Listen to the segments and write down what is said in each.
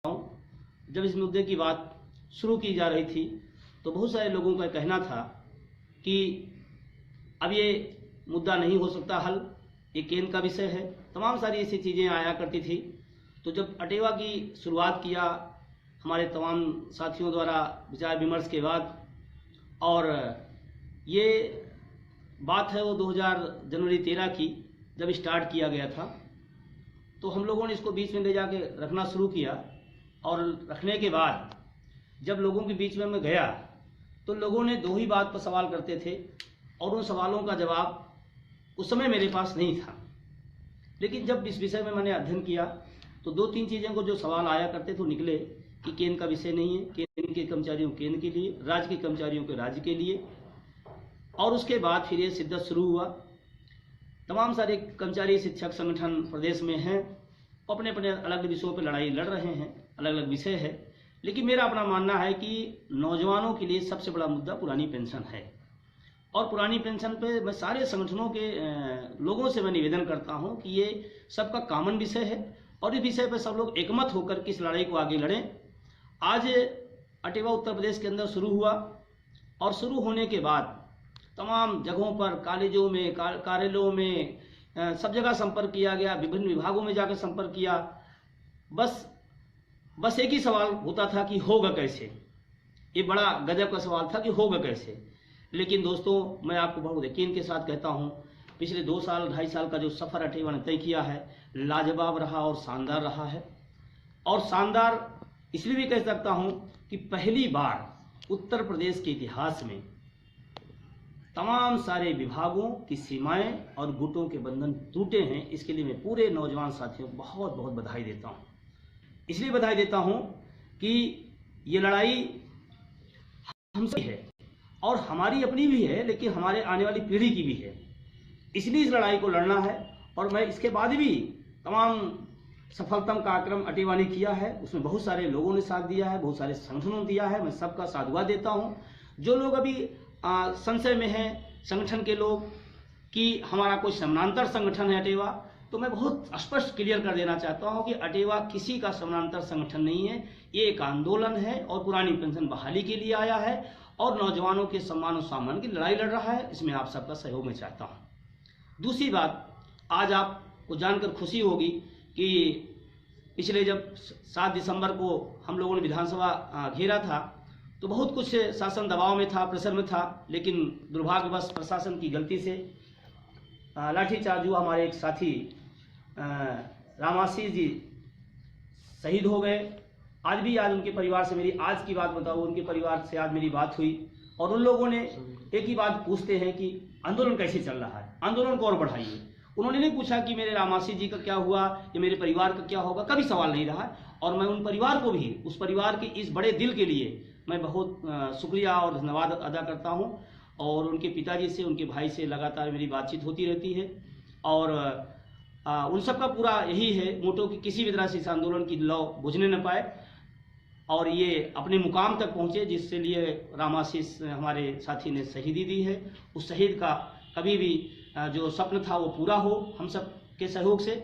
जब इस मुद्दे की बात शुरू की जा रही थी तो बहुत सारे लोगों का कहना था कि अब ये मुद्दा नहीं हो सकता हल, ये केंद्र का विषय है। तमाम सारी ऐसी चीज़ें आया करती थी। तो जब अटेवा की शुरुआत किया हमारे तमाम साथियों द्वारा विचार विमर्श के बाद, और ये बात है वो 2000 जनवरी 13 की जब स्टार्ट किया गया था, तो हम लोगों ने इसको बीच में ले जाके रखना शुरू किया। और रखने के बाद जब लोगों के बीच में मैं गया तो लोगों ने दो ही बात पर सवाल करते थे और उन सवालों का जवाब उस समय मेरे पास नहीं था। लेकिन जब इस विषय में मैंने अध्ययन किया तो दो तीन चीज़ें को जो सवाल आया करते थे निकले कि केंद्र का विषय नहीं है, केंद्र के कर्मचारियों केंद्र के लिए, राज्य के कर्मचारियों के राज्य के लिए। और उसके बाद फिर ये शिद्दत शुरू हुआ। तमाम सारे कर्मचारी शिक्षक संगठन प्रदेश में हैं, अपने अपने अलग विषयों पर लड़ाई लड़ रहे हैं, अलग अलग विषय है। लेकिन मेरा अपना मानना है कि नौजवानों के लिए सबसे बड़ा मुद्दा पुरानी पेंशन है। और पुरानी पेंशन पे मैं सारे संगठनों के लोगों से मैं निवेदन करता हूं कि ये सबका कॉमन विषय है और इस विषय पर सब लोग एकमत होकर किस लड़ाई को आगे लड़ें। आज अटेवा उत्तर प्रदेश के अंदर शुरू हुआ और शुरू होने के बाद तमाम जगहों पर, कॉलेजों में, कार्यालयों में, सब जगह संपर्क किया गया, विभिन्न विभागों में जाकर संपर्क किया। बस एक ही सवाल होता था कि होगा कैसे। ये बड़ा गजब का सवाल था कि होगा कैसे। लेकिन दोस्तों, मैं आपको बहुत यकीन के साथ कहता हूँ, पिछले 2 साल 2.5 साल का जो सफ़र अटेवा ने तय किया है लाजवाब रहा और शानदार रहा है। और शानदार इसलिए भी कह सकता हूँ कि पहली बार उत्तर प्रदेश के इतिहास में तमाम सारे विभागों की सीमाएं और गुटों के बंधन टूटे हैं। इसके लिए मैं पूरे नौजवान साथियों को बहुत बहुत बधाई देता हूं। इसलिए बधाई देता हूं कि ये लड़ाई हमसे है और हमारी अपनी भी है, लेकिन हमारे आने वाली पीढ़ी की भी है। इसलिए इस लड़ाई को लड़ना है। और मैं इसके बाद भी तमाम सफलतम कार्यक्रम अटेवा ने किया है, उसमें बहुत सारे लोगों ने साथ दिया है, बहुत सारे संगठनों ने दिया है। मैं सबका साधुवाद देता हूँ। जो लोग अभी संशय में है संगठन के लोग कि हमारा कोई समानांतर संगठन है अटेवा, तो मैं बहुत स्पष्ट क्लियर कर देना चाहता हूं कि अटेवा किसी का समानांतर संगठन नहीं है। ये एक आंदोलन है और पुरानी पेंशन बहाली के लिए आया है और नौजवानों के सम्मान और सामान की लड़ाई लड़ रहा है। इसमें आप सबका सहयोग मैं चाहता हूं। दूसरी बात, आज आपको जानकर खुशी होगी कि पिछले जब 7 दिसंबर को हम लोगों ने विधानसभा घेरा था तो बहुत कुछ शासन दबाव में था, प्रेशर में था, लेकिन दुर्भाग्यवश प्रशासन की गलती से लाठीचार्ज हुआ। हमारे एक साथी रामाशीष जी शहीद हो गए। आज उनके परिवार से मेरी आज की बात बताऊँ, उनके परिवार से आज मेरी बात हुई और उन लोगों ने एक ही बात पूछते हैं कि आंदोलन कैसे चल रहा है, आंदोलन को और बढ़ाइए। उन्होंने नहीं पूछा कि मेरे रामाशीष जी का क्या हुआ या मेरे परिवार का क्या होगा, कभी सवाल नहीं रहा। और मैं उन परिवार को भी, उस परिवार के इस बड़े दिल के लिए मैं बहुत शुक्रिया और धन्यवाद अदा करता हूं। और उनके पिताजी से, उनके भाई से लगातार मेरी बातचीत होती रहती है और उन सबका पूरा यही है मोटो कि किसी भी तरह से इस आंदोलन की लौ बुझने न पाए और ये अपने मुकाम तक पहुंचे जिससे लिए रामाशीष हमारे साथी ने शहीदी दी है। उस शहीद का कभी भी जो स्वप्न था वो पूरा हो हम सब के सहयोग से।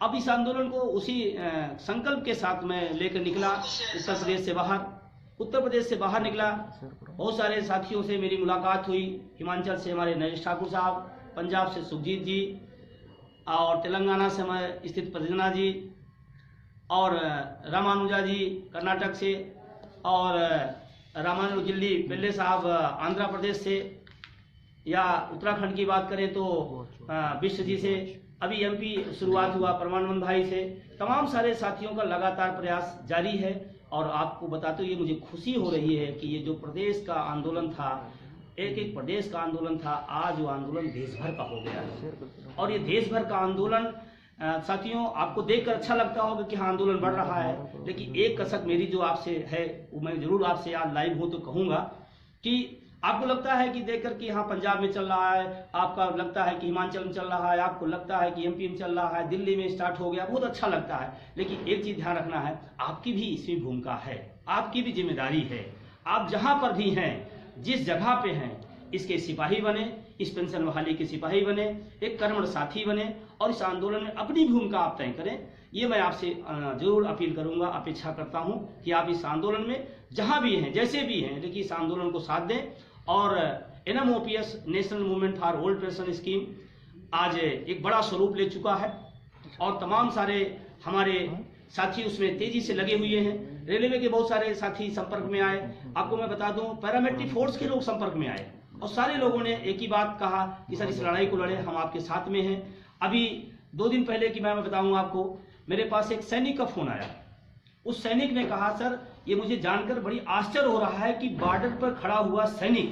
अब इस आंदोलन को उसी संकल्प के साथ मैं लेकर निकला। उत्तर प्रदेश से बाहर निकला। बहुत सारे साथियों से मेरी मुलाकात हुई। हिमाचल से हमारे नरेश ठाकुर साहब, पंजाब से सुखजीत जी और तेलंगाना से हमारे स्थित प्रजना जी और रामानुजा जी कर्नाटक से और रामानुजिल्ली पिल्ले साहब आंध्र प्रदेश से, या उत्तराखंड की बात करें तो विश्व जी से, अभी एमपी शुरुआत हुआ परमानंद भाई से। तमाम सारे साथियों का लगातार प्रयास जारी है और आपको बताते हुए मुझे खुशी हो रही है कि ये जो प्रदेश का आंदोलन था, एक प्रदेश का आंदोलन था, आज वो आंदोलन देश भर का हो गया है। और ये देश भर का आंदोलन साथियों आपको देखकर अच्छा लगता होगा कि हाँ आंदोलन बढ़ रहा है। लेकिन एक कसक मेरी जो आपसे है वो मैं जरूर आपसे आज लाइव हो तो कहूँगा कि आपको लगता है कि देखकर कि हाँ पंजाब में चल रहा है, आपका लगता है कि हिमाचल में चल रहा है, आपको लगता है कि एमपी में चल रहा है, दिल्ली में स्टार्ट हो गया, बहुत अच्छा लगता है। लेकिन एक चीज ध्यान रखना है, आपकी भी इसमें भूमिका है, आपकी भी जिम्मेदारी है। आप जहां पर भी हैं, जिस जगह पे हैं, इसके सिपाही बने, इस पेंशन बहाली के सिपाही बने, एक कर्मठ साथी बने और इस आंदोलन में अपनी भूमिका आप तय करें। ये मैं आपसे जरूर अपील करूंगा, अपेक्षा करता हूं कि आप इस आंदोलन में जहां भी हैं, जैसे भी हैं, लेकिन इस आंदोलन को साथ दें। और NMOPS national movement for old pension scheme आज एक बड़ा स्वरूप ले चुका है और तमाम सारे हमारे साथी उसमें तेजी से लगे हुए हैं। रेलवे के बहुत सारे साथी संपर्क में आए। आपको मैं बता दूं, पैरामिलिट्री फोर्स के लोग संपर्क में आए और सारे लोगों ने एक ही बात कहा कि सर इस लड़ाई को लड़े, हम आपके साथ में हैं। अभी 2 दिन पहले की मैं बताऊंगा आपको, मेरे पास एक सैनिक का फोन आया। उस सैनिक ने कहा, सर ये मुझे जानकर बड़ी आश्चर्य हो रहा है कि बॉर्डर पर खड़ा हुआ सैनिक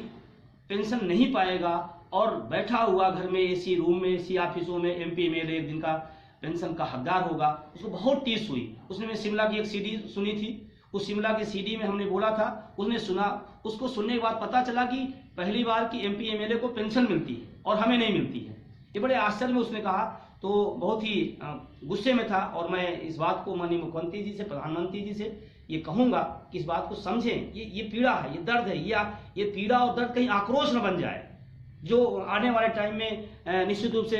पेंशन नहीं पाएगा और बैठा हुआ घर में एसी रूम में, एसी ऑफिसों में MP MLA एक दिन का पेंशन का हकदार होगा। उसको बहुत टीस हुई। उसने मैं शिमला की एक CD सुनी थी, उस शिमला के CD में हमने बोला था, उसने सुना। उसको सुनने के बाद पता चला कि पहली बार की MP MLA को पेंशन मिलती है और हमें नहीं मिलती है। ये बड़े आश्चर्य में उसने कहा, तो बहुत ही गुस्से में था। और मैं इस बात को माननीय मुख्यमंत्री जी से, प्रधानमंत्री जी से ये कहूंगा कि इस बात को समझें। ये पीड़ा है, ये दर्द है, ये पीड़ा और दर्द कहीं आक्रोश न बन जाए, जो आने वाले टाइम में निश्चित रूप से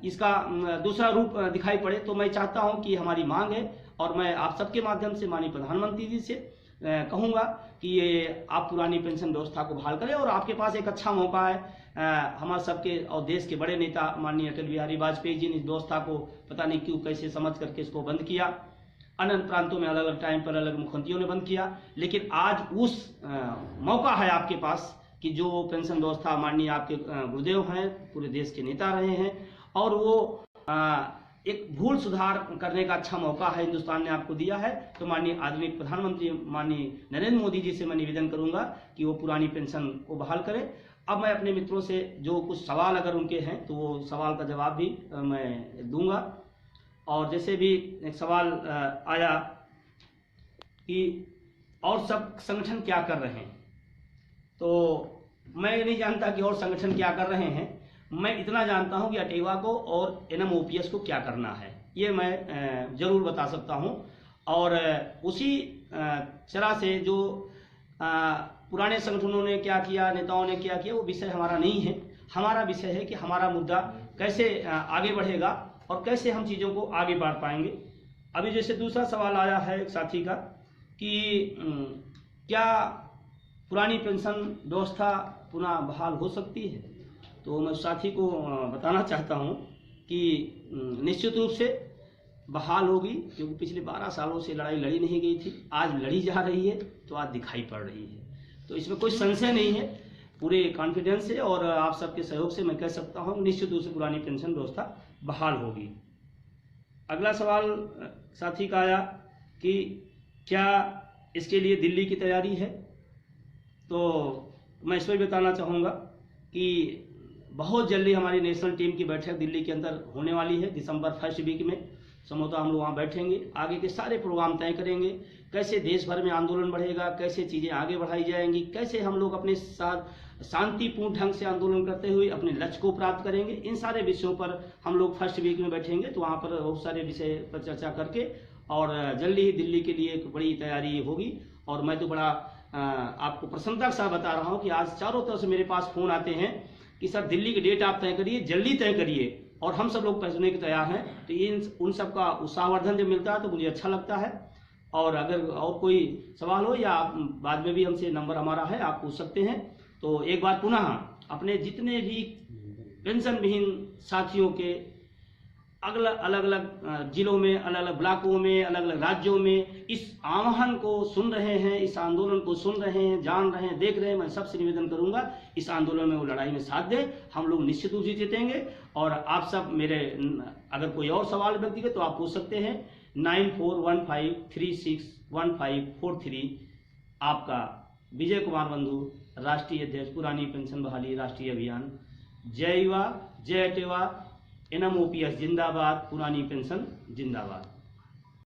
इसका दूसरा रूप दिखाई पड़े। तो मैं चाहता हूं कि हमारी मांग है और मैं आप सबके माध्यम से माननीय प्रधानमंत्री जी से कहूंगा कि ये आप पुरानी पेंशन व्यवस्था को बहाल करें। और आपके पास एक अच्छा मौका है, हमारे सबके और देश के बड़े नेता माननीय अटल बिहारी वाजपेयी जी ने इस व्यवस्था को पता नहीं क्यों कैसे समझ करके इसको बंद किया। अन्य प्रांतों में अलग अलग टाइम पर अलग मुख्यमंत्रियों ने बंद किया, लेकिन आज उस मौका है आपके पास कि जो पेंशन व्यवस्था माननीय आपके गुरुदेव हैं, पूरे देश के नेता रहे हैं, और वो एक भूल सुधार करने का अच्छा मौका है हिंदुस्तान ने आपको दिया है। तो माननीय आदरणीय प्रधानमंत्री माननीय नरेंद्र मोदी जी से मैं निवेदन करूंगा कि वो पुरानी पेंशन को बहाल करें। अब मैं अपने मित्रों से जो कुछ सवाल अगर उनके हैं तो वो सवाल का जवाब भी मैं दूंगा। और जैसे भी एक सवाल आया कि और सब संगठन क्या कर रहे हैं, तो मैं नहीं जानता कि और संगठन क्या कर रहे हैं। मैं इतना जानता हूं कि अटेवा को और NMOPS को क्या करना है, ये मैं जरूर बता सकता हूं। और उसी तरह से जो पुराने संगठनों ने क्या किया, नेताओं ने क्या किया, वो विषय हमारा नहीं है। हमारा विषय है कि हमारा मुद्दा कैसे आगे बढ़ेगा और कैसे हम चीज़ों को आगे बढ़ा पाएंगे। अभी जैसे दूसरा सवाल आया है एक साथी का कि क्या पुरानी पेंशन व्यवस्था पुनः बहाल हो सकती है, तो मैं उस साथी को बताना चाहता हूं कि निश्चित रूप से बहाल होगी, क्योंकि पिछले 12 सालों से लड़ाई लड़ी नहीं गई थी, आज लड़ी जा रही है तो आज दिखाई पड़ रही है। तो इसमें कोई संशय नहीं है, पूरे कॉन्फिडेंस से और आप सबके सहयोग से मैं कह सकता हूं निश्चित रूप से पुरानी पेंशन व्यवस्था बहाल होगी। अगला सवाल साथी का आया कि क्या इसके लिए दिल्ली की तैयारी है, तो मैं इस पर बताना चाहूँगा कि बहुत जल्दी हमारी नेशनल टीम की बैठक दिल्ली के अंदर होने वाली है। दिसंबर फर्स्ट वीक में संभवतः हम लोग वहाँ बैठेंगे, आगे के सारे प्रोग्राम तय करेंगे, कैसे देश भर में आंदोलन बढ़ेगा, कैसे चीज़ें आगे बढ़ाई जाएंगी, कैसे हम लोग अपने साथ शांतिपूर्ण ढंग से आंदोलन करते हुए अपने लक्ष्य को प्राप्त करेंगे। इन सारे विषयों पर हम लोग फर्स्ट वीक में बैठेंगे, तो वहाँ पर बहुत सारे विषय पर चर्चा करके और जल्दी ही दिल्ली के लिए एक बड़ी तैयारी होगी। और मैं तो बड़ा आपको प्रसन्नता के साथ बता रहा हूँ कि आज चारों तरफ से मेरे पास फ़ोन आते हैं कि सर दिल्ली की डेट आप तय करिए, जल्दी तय करिए, और हम सब लोग पहुँचने के तैयार हैं। तो इन उन सब का उत्साहवर्धन जब मिलता है तो मुझे अच्छा लगता है। और अगर और कोई सवाल हो या बाद में भी हमसे नंबर हमारा है, आप पूछ सकते हैं। तो एक बार पुनः अपने जितने भी पेंशन विहीन साथियों के अलग अलग जिलों में, अलग अलग ब्लॉकों में, अलग अलग राज्यों में इस आह्वान को सुन रहे हैं, इस आंदोलन को सुन रहे हैं, जान रहे हैं, देख रहे हैं, मैं सबसे निवेदन करूंगा इस आंदोलन में वो लड़ाई में साथ दें। हम लोग निश्चित रूप से जीतेंगे। और आप सब मेरे अगर कोई और सवाल व्यक्तिगत तो आप पूछ सकते हैं। 9415361543 आपका विजय कुमार बंधु, राष्ट्रीय अध्यक्ष पुरानी पेंशन बहाली राष्ट्रीय अभियान। जय युवा, जय अटेवा, NMOPS जिंदाबाद, पुरानी पेंशन जिंदाबाद।